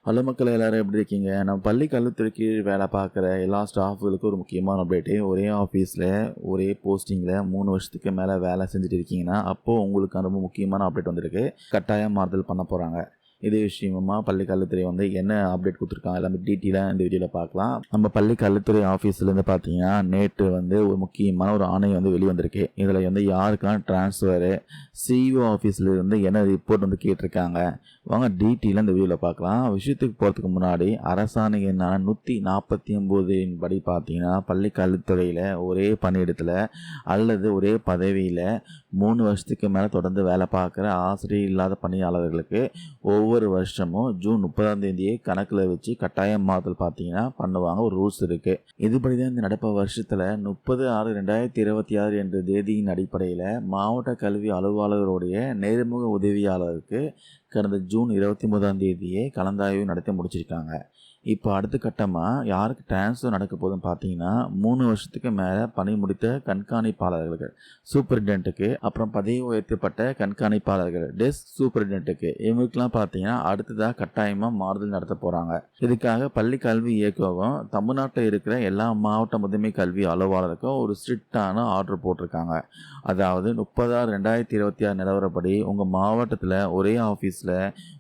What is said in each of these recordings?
Hello மக்கள் எல்லாரும் எப்படி இருக்கீங்க? நம்ம பள்ளி கல்வித்துறைக்கு வேலை பார்க்குற எல்லா ஸ்டாஃப்களுக்கும் ஒரு முக்கியமான அப்டேட்டு. ஒரே ஆஃபீஸில் ஒரே போஸ்டிங்கில் 3 வருஷத்துக்கு மேலே வேலை செஞ்சுட்டு இருக்கீங்கன்னா, அப்போது உங்களுக்கு ரொம்ப முக்கியமான அப்டேட் வந்திருக்கு. கட்டாயம் மாறுதல் பண்ண போகிறாங்க. இதே விஷயமா பள்ளி கல்வித்துறை என்ன அப்டேட் கொடுத்துருக்காங்க எல்லாமே டீட்டெயிலாக இந்த வீடியோவில் பார்க்கலாம். நம்ம பள்ளி கல்வித்துறை ஆஃபீஸ்லேருந்து பார்த்தீங்கன்னா நேற்று ஒரு முக்கியமான ஒரு ஆணை வெளிவந்திருக்கு. இதில் யாருக்கெல்லாம் ட்ரான்ஸ்ஃபரு சிஇஓ ஆஃபீஸ்லேருந்து என்ன ரிப்போர்ட் கேட்டிருக்காங்க. வாங்க டீட்டெயிலாக இந்த வீடியோவில் பார்க்கலாம். விஷயத்துக்கு போகிறதுக்கு முன்னாடி அரசாணை எண்ணான 149 படி பார்த்தீங்கன்னா பள்ளி கல்வித்துறையில் ஒரே பணியிடத்தில் அல்லது ஒரே பதவியில் 3 வருஷத்துக்கு மேலே தொடர்ந்து வேலை பார்க்குற ஆசிரியர் இல்லாத பணியாளர்களுக்கு ஒவ்வொரு வருஷமும் ஜூன் 30 கணக்கில் வச்சு கட்டாயம் மாதல் பார்த்தீங்கன்னா பண்ணுவாங்க. ஒரு ரூல்ஸ் இருக்குது. இதுபடி தான் இந்த நடப்பு வருஷத்தில் 30/6/2026 என்ற தேதியின் அடிப்படையில் மாவட்ட கல்வி அலுவலருடைய நேர்முக உதவியாளருக்கு கடந்த ஜூன் 29 கலந்தாய்வு நடத்தி முடிச்சிருக்காங்க. இப்போ அடுத்த கட்டமாக யாருக்கு டிரான்ஸ்ஃபர் நடக்க போதுன்னு பார்த்தீங்கன்னா 3 வருஷத்துக்கு மேலே பணி முடித்த கண்காணிப்பாளர்களுக்கு, சூப்பரிண்டென்ட்டுக்கு, அப்புறம் பதவி உயர்த்தப்பட்ட கண்காணிப்பாளர்கள், டெஸ்க் சூப்பரிண்டென்ட்டுக்கு, இவங்களுக்குலாம் பார்த்தீங்கன்னா அடுத்ததாக கட்டாயமாக மாறுதல் நடத்த போகிறாங்க. இதுக்காக பள்ளி கல்வி இயக்ககம் தமிழ்நாட்டில் இருக்கிற எல்லா மாவட்ட முதன்மை கல்வி அலுவலருக்கும் ஒரு ஸ்ட்ரிக்டான ஆர்டர் போட்டிருக்காங்க. அதாவது 30/6/2026 நிலவரப்படி உங்கள் மாவட்டத்தில் ஒரே ஆஃபீஸில்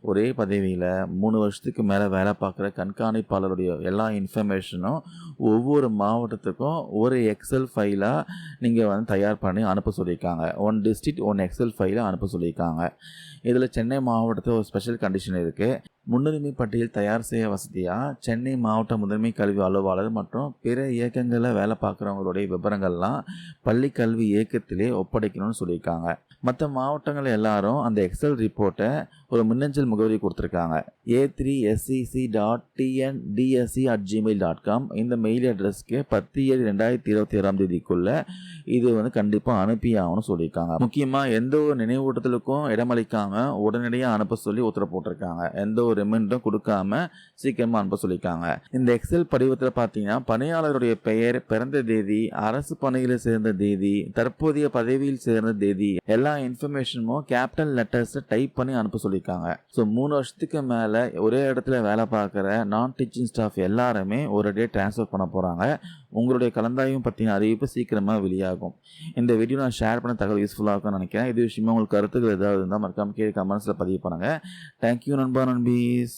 ஒரே பதவியில் 3 வருஷத்துக்கு மேலே வேலை பார்க்குற கண்காணிப்பாளருடைய எல்லா இன்ஃபர்மேஷனும் ஒவ்வொரு மாவட்டத்துக்கும் ஒரு எக்ஸல் ஃபைலாக நீங்கள் தயார் பண்ணி அனுப்ப சொல்லியிருக்காங்க. 1 டிஸ்ட்ரிக்ட் 1 எக்ஸல் ஃபைலை அனுப்ப சொல்லியிருக்காங்க. இதில் சென்னை மாவட்டத்தில் ஒரு ஸ்பெஷல் கண்டிஷன் இருக்குது. முன்னுரிமை பட்டியல் தயார் செய்ய வசதியாக சென்னை மாவட்ட முதன்மை கல்வி அலுவலர் மற்றும் பிற இயக்கங்களில் வேலை பார்க்குறவங்களுடைய விவரங்கள்லாம் பள்ளி கல்வி இயக்கத்திலே ஒப்படைக்கணும்னு சொல்லியிருக்காங்க. மற்ற மாவட்டங்கள் எல்லாரும் அந்த எக்ஸல் ரிப்போர்ட்டை ஒரு மின்னஞ்சல் முகவரி கொடுத்துருக்காங்க. a3sc.tndsc@gmail.com இந்த மெயில் அட்ரஸ்க்கு 10/7/2026 இது கண்டிப்பாக அனுப்பி ஆகணும்னு சொல்லியிருக்காங்க. முக்கியமாக எந்த ஒரு நினைவூட்டத்திற்கும் இடமளிக்காமல் உடனடியாக அனுப்ப சொல்லி உத்தரவு போட்டிருக்காங்க. எந்த ஒரு ரிமைண்டரும் கொடுக்காம சீக்கிரமாக அனுப்ப சொல்லியிருக்காங்க. இந்த எக்ஸல் படிவத்தில் பார்த்தீங்கன்னா பணியாளருடைய பெயர், பிறந்த தேதி, அரசு பணியில் சேர்ந்த தேதி, தற்போதைய பதவியில் சேர்ந்த தேதி, எல்லா இன்ஃபர்மேஷனும் கேபிட்டல் லெட்டர்ஸை டைப் பண்ணி அனுப்ப சொல்லியிருக்காங்க. ஸோ 3 வருஷத்துக்கு மேலே ஒரே இடத்துல வேலை பார்க்குற நான் டீச்சிங் ஸ்டாஃப் எல்லாருமே ஒரு டே ட்ரான்ஸ்ஃபர் பண்ண போகிறாங்க. உங்களுடைய கலந்தாய்வும் பற்றின அறிவிப்பு சீக்கிரமாக வெளியாகும். இந்த வீடியோ நான் ஷேர் பண்ண தகவல் யூஸ்ஃபுல்லாக இருக்கும்னு நினைக்கிறேன். இது விஷயமா உங்களுக்கு கருத்துக்கள் ஏதாவது இருந்தால் மறக்காம கீழே கமெண்ட்ஸில் பதிவு பண்ணுங்கள். தேங்க்யூ நண்பா நண்பீஸ்.